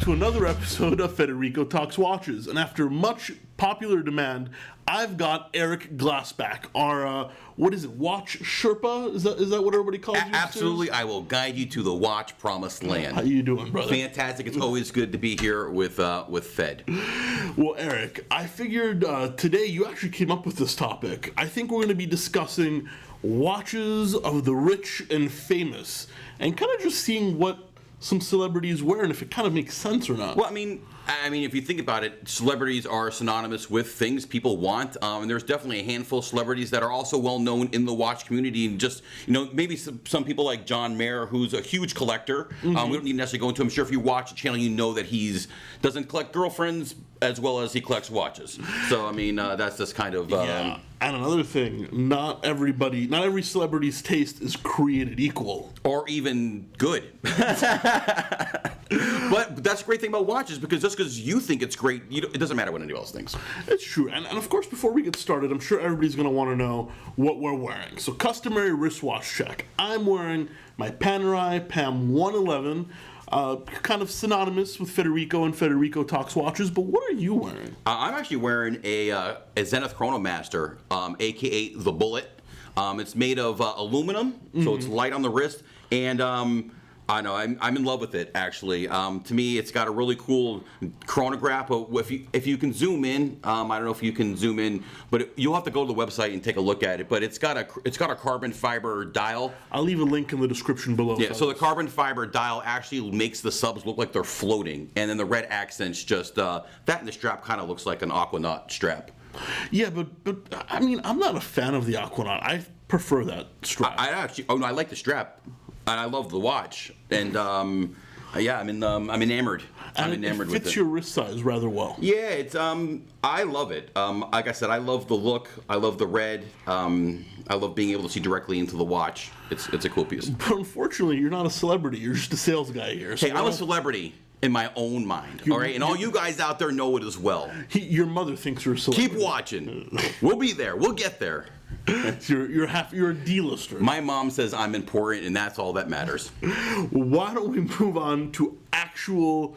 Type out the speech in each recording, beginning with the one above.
to another episode of Federico Talks Watches. And after much popular demand, I've got Eric Glassback, our, watch sherpa? Is that what everybody calls you? Absolutely. I will guide you to the watch promised land. How you doing, brother? Fantastic. It's always good to be here with Fed. Well, Eric, I figured today you actually came up with this topic. I think we're going to be discussing watches of the rich and famous and kind of just seeing what some celebrities wear and if it kind of makes sense or not. Well, I mean, if you think about it, celebrities are synonymous with things people want, and there's definitely a handful of celebrities that are also well known in the watch community. And just maybe some people like John Mayer, who's a huge collector. We don't need to necessarily go into. I'm sure if you watch the channel, you know that he's doesn't collect girlfriends as well as he collects watches. So that's just kind of yeah. And another thing, not every celebrity's taste is created equal, or even good. But that's the great thing about watches, because just because you think it's great, it doesn't matter what anyone else thinks. It's true. And of course, before we get started, I'm sure everybody's going to want to know what we're wearing. So customary wristwatch check. I'm wearing my Panerai PAM 111, kind of synonymous with Federico and Federico Talks Watches, but what are you wearing? I'm actually wearing a Zenith Chronomaster, a.k.a. the Bullet. It's made of aluminum, so it's light on the wrist, and I know I'm in love with it. Actually, to me, it's got a really cool chronograph. But if you can zoom in, I don't know if you can zoom in, but you'll have to go to the website and take a look at it. But it's got a carbon fiber dial. I'll leave a link in the description below. Yeah. So the carbon fiber dial actually makes the subs look like they're floating, and then the red accents just that, and the strap kind of looks like an Aquanaut strap. Yeah, but I'm not a fan of the Aquanaut. I prefer that strap. I like the strap. And I love the watch, and I'm enamored. I'm enamored with it. It fits your wrist size rather well. Yeah, it's I love it. Like I said, I love the look. I love the red. I love being able to see directly into the watch. It's a cool piece. But unfortunately, you're not a celebrity. You're just a sales guy here. So hey, I'm a celebrity in my own mind. All right, and all you guys out there know it as well. Your mother thinks you're a celebrity. Keep watching. We'll be there. We'll get there. You're a D-lister. My mom says I'm important, and that's all that matters. Why don't we move on to actual?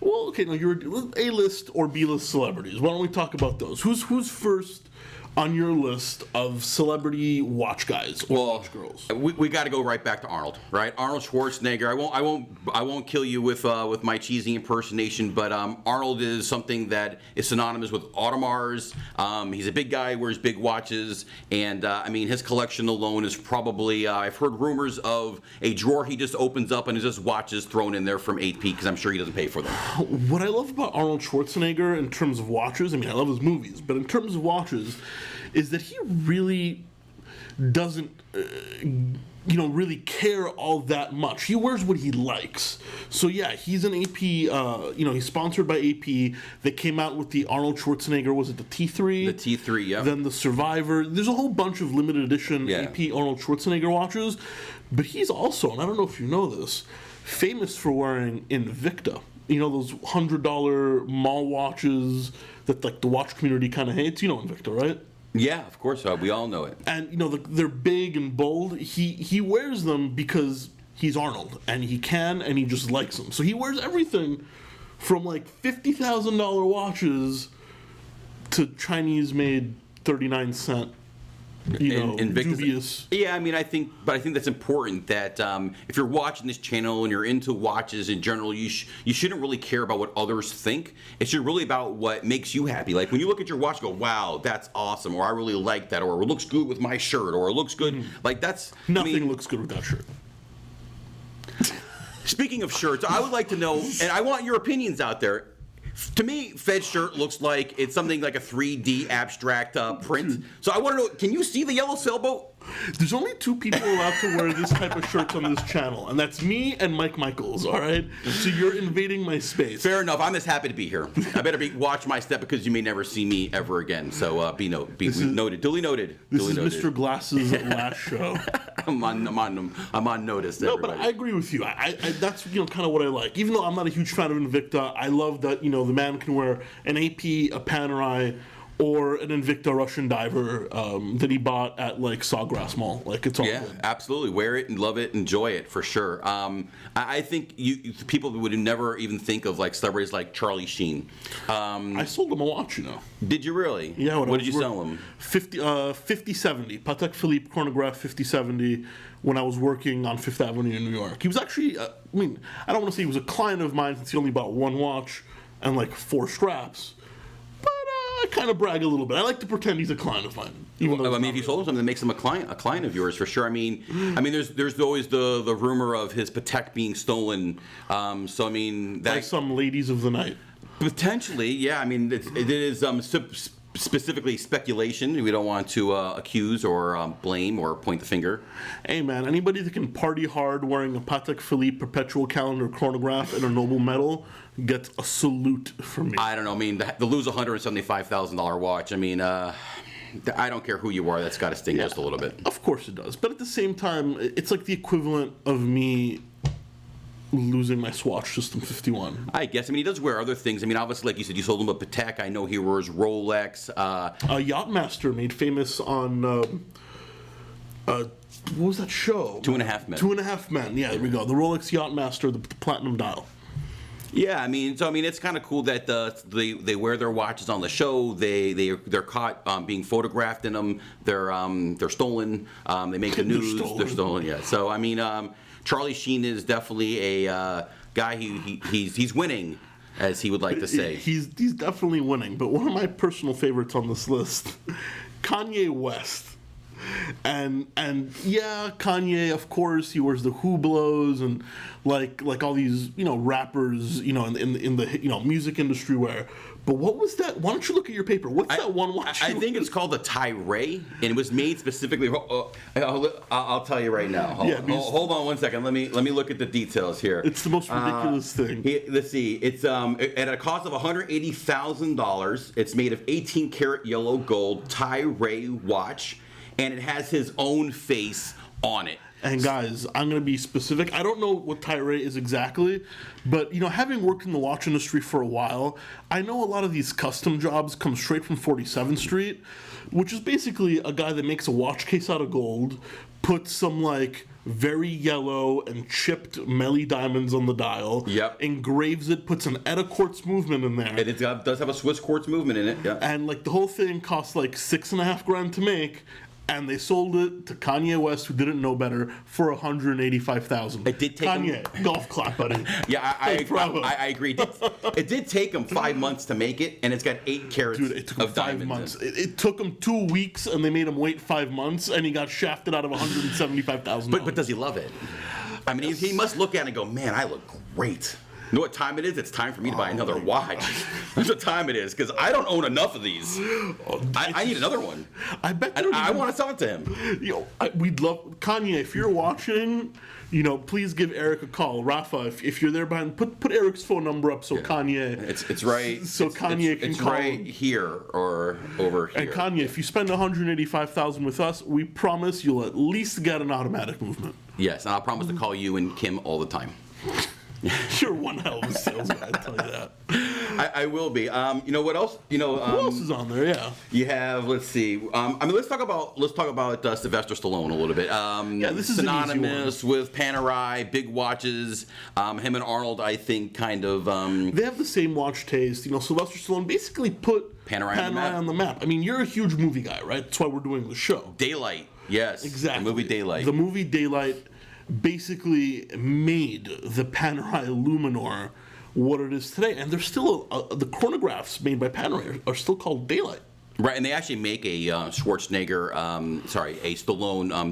Well, okay, now you're A-list or B-list celebrities. Why don't we talk about those? Who's first on your list of celebrity watch guys or watch girls? We got to go right back to Arnold, right? Arnold Schwarzenegger. I won't kill you with my cheesy impersonation, but Arnold is something that is synonymous with Audemars. He's a big guy, wears big watches, and his collection alone is probably. I've heard rumors of a drawer he just opens up and there's just watches thrown in there from 8P because I'm sure he doesn't pay for them. What I love about Arnold Schwarzenegger in terms of watches, I love his movies, but in terms of watches, is that he really doesn't, really care all that much. He wears what he likes. So yeah, he's an AP, he's sponsored by AP. They came out with the Arnold Schwarzenegger, was it the T3? The T3, yeah. Then the Survivor. There's a whole bunch of limited edition AP Arnold Schwarzenegger watches. But he's also, and I don't know if you know this, famous for wearing Invicta. Those $100 mall watches that like the watch community kind of hates. You know Invicta, right? Yeah, of course. We all know it. And they're big and bold. He wears them because he's Arnold, and he can, and he just likes them. So he wears everything from like $50,000 watches to Chinese-made 39-cent. Dubious. Yeah, I think that's important. That if you're watching this channel and you're into watches in general, you shouldn't really care about what others think. It should really about what makes you happy. Like when you look at your watch, you go, "Wow, that's awesome," or "I really like that," or "It looks good with my shirt," or "It looks good." Like that's nothing looks good with that shirt. Speaking of shirts, I would like to know, and I want your opinions out there. To me, Fed's shirt looks like it's something like a 3D abstract print. So I want to know, can you see the yellow sailboat? There's only two people allowed to wear this type of shirts on this channel, and that's me and Mike Michaels, all right? So you're invading my space. Fair enough. I'm just happy to be here. I better watch my step because you may never see me ever again. So be noted. Duly noted. This is Mr. Glass's last show. I'm on notice. No, everybody. but I agree with you. I that's kind of what I like. Even though I'm not a huge fan of Invicta, I love that the man can wear an AP, a Panerai, or an Invicta Russian diver that he bought at like Sawgrass Mall. Like it's all Yeah, good. absolutely. Wear it and love it, enjoy it for sure. I think people would never even think of like celebrities like Charlie Sheen. I sold him a watch, you know. Did you really? Yeah. What did you sell him? 5070 Patek Philippe chronograph 5070 when I was working on Fifth Avenue in New York. He was actually, I mean, I don't want to say he was a client of mine since he only bought one watch and like 4 straps. But I kind of brag a little bit. I like to pretend he's a client of mine. I mean, if you sold him something that makes him a client of yours for sure. I mean, there's always the rumor of his Patek being stolen. So I mean, by some ladies of the night. Potentially, yeah. I mean, it is specifically speculation. We don't want to accuse or blame or point the finger. Hey man, anybody that can party hard wearing a Patek Philippe perpetual calendar chronograph and a noble medal gets a salute from me. I don't know. I mean, to lose a $175,000 watch. I mean, I don't care who you are. That's got to sting just a little bit. Of course it does. But at the same time, it's like the equivalent of me losing my Swatch System 51. I guess. I mean, he does wear other things. I mean, obviously, like you said, you sold him a Patek. I know he wears Rolex. Yachtmaster made famous on what was that show? 2.5 Men. 2.5 Men. Yeah, there we go. The Rolex Yachtmaster, the platinum dial. Yeah, I mean, it's kind of cool that they wear their watches on the show. They're caught being photographed in them. They're stolen. They make the news. They're stolen. Yeah. So I mean, Charlie Sheen is definitely a guy. He's winning, as he would like to say. He's definitely winning. But one of my personal favorites on this list, Kanye West. And yeah, Kanye, of course, he wears the Hublots and like all these rappers in the music industry wear. But what was that? Why don't you look at your paper? What's that one watch? I think it's called the Tyray, and it was made specifically. I'll tell you right now. Hold on one second. Let me look at the details here. It's the most ridiculous thing. Let's see. It's at a cost of $180,000. It's made of 18 karat yellow gold Tyray watch, and it has his own face on it. And guys, I'm going to be specific. I don't know what Tyray is exactly, but having worked in the watch industry for a while, I know a lot of these custom jobs come straight from 47th Street, which is basically a guy that makes a watch case out of gold, puts some like very yellow and chipped Melly diamonds on the dial, engraves it, puts an Etta quartz movement in there. And it does have a Swiss quartz movement in it. Yeah. And like the whole thing costs like $6,500 to make. And they sold it to Kanye West, who didn't know better, for $185,000. It did take Kanye, golf clap, buddy. Yeah, I agree. It did take him 5 months to make it, and it's got 8 carats it took him of 5 diamonds. months. It took him 2 weeks, and they made him wait 5 months, and he got shafted out of $175,000. But does he love it? I mean, he must look at it and go, man, I look great. You know what time it is? It's time for me to buy another watch. That's what time it is, because I don't own enough of these. I need another one. I bet I want to sell it to him. We'd love Kanye. If you're watching, please give Eric a call. Rafa, if you're there behind, put Eric's phone number up so Kanye. It's right. So Kanye can call. It's right here or over here. And Kanye, if you spend $185,000 with us, we promise you'll at least get an automatic movement. Yes, and I'll promise to call you and Kim all the time. You're one hell of a sales guy, I tell you that. I will be. You know what else? Who else is on there? Yeah. You have. Let's see. Let's talk about Sylvester Stallone a little bit. This is synonymous with Panerai, big watches. Him and Arnold, I think, kind of. They have the same watch taste. Sylvester Stallone basically put Panerai on the map. I mean, you're a huge movie guy, right? That's why we're doing the show. Daylight. Yes. Exactly. The movie Daylight. The movie Daylight basically made the Panerai Luminor what it is today, and there's still the chronographs made by Panerai are still called Daylight. Right, and they actually make a Stallone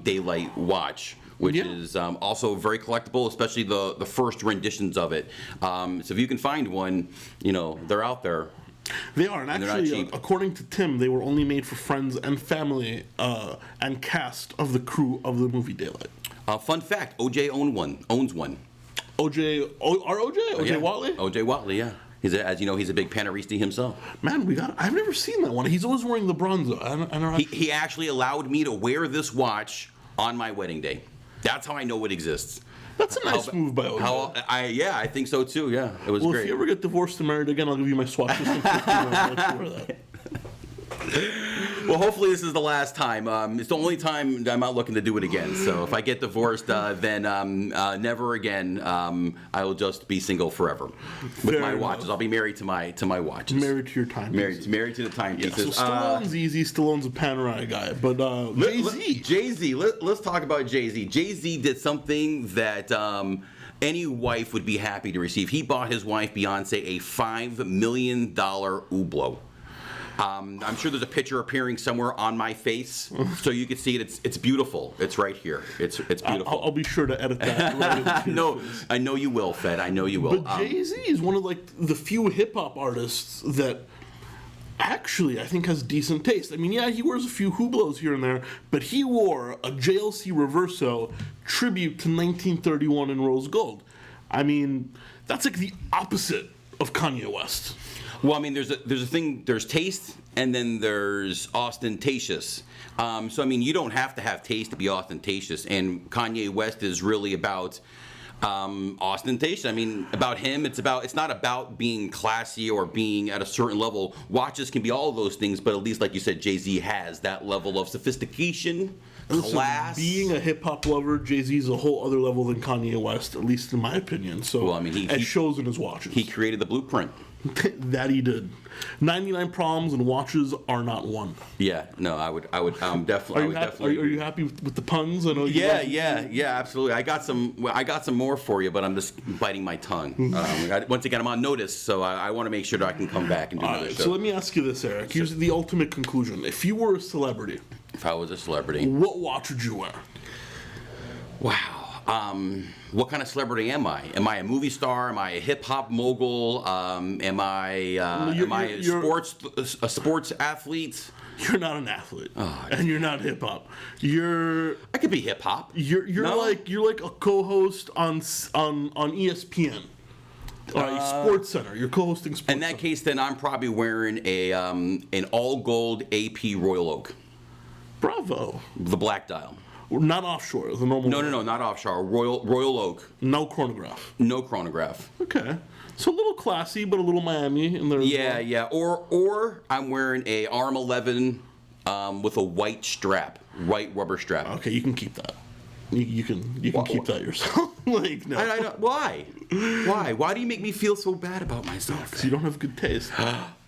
Daylight watch, which is also very collectible, especially the first renditions of it. So if you can find one, they're out there. They are, and actually, according to Tim, they were only made for friends and family and cast of the crew of the movie Daylight. Fun fact: OJ owns one. OJ Watley? OJ Watley, yeah. He's a big Paneristi himself. Man, I've never seen that one. He's always wearing the bronzo. He actually allowed me to wear this watch on my wedding day. That's how I know it exists. That's a nice move by OJ. I think so too. Yeah, it was great. Well, if you ever get divorced and married again, I'll give you my Swatch System 51. Well, hopefully this is the last time. It's the only time I'm not looking to do it again. So if I get divorced, then never again. I will just be single forever with Fair my enough. watches. I'll be married to my watches. Married to your timepieces. Married to the timepieces. So Stallone's easy. Stallone's a Panerai guy, but Jay-Z. Jay-Z. Let's talk about Jay-Z. Jay-Z did something that any wife would be happy to receive. He bought his wife Beyonce a $5 million Hublot. I'm sure there's a picture appearing somewhere on my face, so you can see it. It's beautiful. It's right here. It's beautiful. I'll be sure to edit that. Right No, I know you will, Fed. I know you will. But Jay-Z is one of the few hip hop artists that actually I think has decent taste. I mean, yeah, he wears a few Hublots here and there, but he wore a JLC Reverso tribute to 1931 in rose gold. I mean, that's like the opposite of Kanye West. Well, I mean, there's a thing. There's taste, and then there's ostentatious. So I mean, you don't have to have taste to be ostentatious. And Kanye West is really about ostentation. I mean, about him, it's not about being classy or being at a certain level. Watches can be all of those things, but at least, like you said, Jay-Z has that level of sophistication, class. Being a hip hop lover, Jay-Z is a whole other level than Kanye West, at least in my opinion. So, well, I mean, it shows in his watches. He created the blueprint. That he did. 99 problems and watches are not one. Yeah, no, I would definitely. Are you happy with the puns? I know. Yeah, absolutely. I got some more for you, but I'm just biting my tongue. Once again, I'm on notice, so I want to make sure that I can come back and do another show. So let me ask you this, Eric. Here's the ultimate conclusion. If you were a celebrity, if I was a celebrity, what watch would you wear? Wow. What kind of celebrity am I? Am I a movie star? Am I a hip hop mogul? Am I a sports athlete? You're not an athlete, and you're not hip hop. I could be hip hop. You're like a co-host on ESPN. Sports Center. You're co-hosting Sports In that case, then I'm probably wearing an all gold AP Royal Oak. Bravo. The black dial. Not offshore, the normal. No, not offshore. Royal Oak. No chronograph. No chronograph. Okay, so a little classy, but a little Miami in there. Yeah. Or I'm wearing a Arm 11 with a white rubber strap. Okay, you can keep that. You can keep that yourself. Like no. I don't, why? Why do you make me feel so bad about myself? Because you don't have good taste.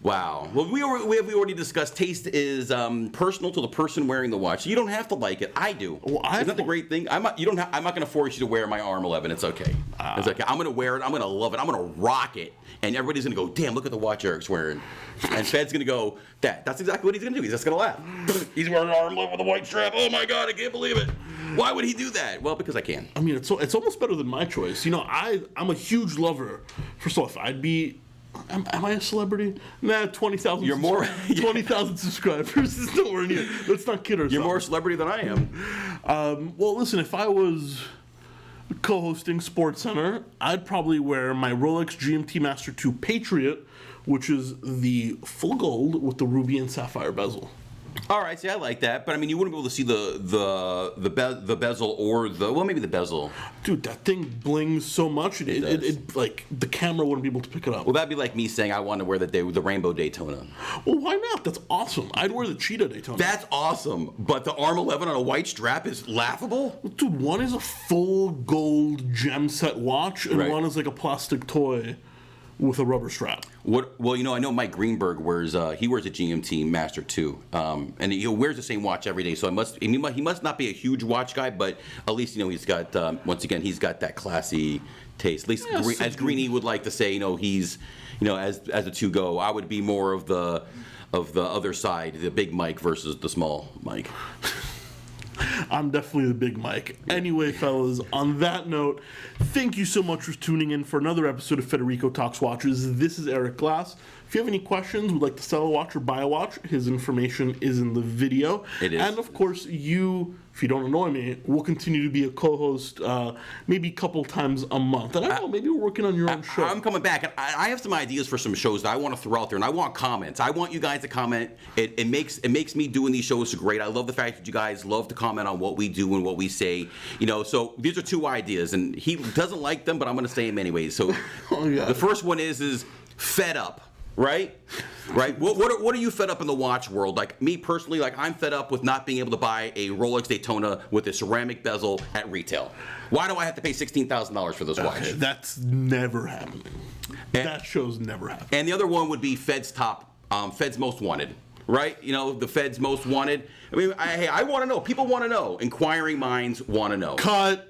Wow. Well, we already discussed taste is personal to the person wearing the watch. You don't have to like it. I do. Well, isn't that the great thing? I'm not going to force you to wear my Arm 11. It's okay. It's okay. I'm going to wear it. I'm going to love it. I'm going to rock it. And everybody's going to go, damn, look at the watch Eric's wearing. And Fed's going to go, that's exactly what he's going to do. He's just going to laugh. He's wearing an Arm 11 with a white strap. Oh my God, I can't believe it. Why would he do that? Well, because I can. I mean, it's almost better than my choice. You know, I'm a huge lover. First off, I'd be. Am I a celebrity? Nah, 20,000. You're more 20,000 subscribers is nowhere near. Let's not kid ourselves. You're more a celebrity than I am. Well, listen, if I was co-hosting Sports Center, I'd probably wear my Rolex GMT Master 2 Patriot, which is the full gold with the ruby and sapphire bezel. All right, see, I like that, but I mean, you wouldn't be able to see the bezel or maybe the bezel. Dude, that thing blings so much. It like the camera wouldn't be able to pick it up. Well, that'd be like me saying I want to wear the Rainbow Daytona. Well, why not? That's awesome. I'd wear the Cheetah Daytona. That's awesome, but the Arm 11 on a white strap is laughable. Dude, one is a full gold gem set watch, and one is like a plastic toy with a rubber strap. Well, you know, I know Mike Greenberg wears a GMT Master 2, and he wears the same watch every day. So he must not be a huge watch guy, but at least he's got once again he's got that classy taste. At least as Greeny would like to say, he's as the two go, I would be more of the other side, the big Mike versus the small Mike. I'm definitely the big Mike. Anyway, fellas, on that note, thank you so much for tuning in for another episode of Federico Talks Watches. This is Eric Glass. If you have any questions, would like to sell a watch or buy a watch, his information is in the video. It is. And of course, if you don't annoy me, will continue to be a co-host maybe a couple times a month. And I don't know, maybe we're working on your own show. I'm coming back, and I have some ideas for some shows that I want to throw out there, and I want comments. I want you guys to comment. It makes me doing these shows great. I love the fact that you guys love to comment on what we do and what we say. So these are two ideas, and he doesn't like them, but I'm going to say them anyways. So the first one is fed up. right? Right. What are you fed up in the watch world? Like me personally, like I'm fed up with not being able to buy a Rolex Daytona with a ceramic bezel at retail. Why do I have to pay $16,000 for this watch? Okay, that's never happening. That show's never happening. And the other one would be Fed's Most Wanted. Right? You know, the Fed's Most Wanted. I mean, I want to know. People want to know. Inquiring minds want to know. Cut.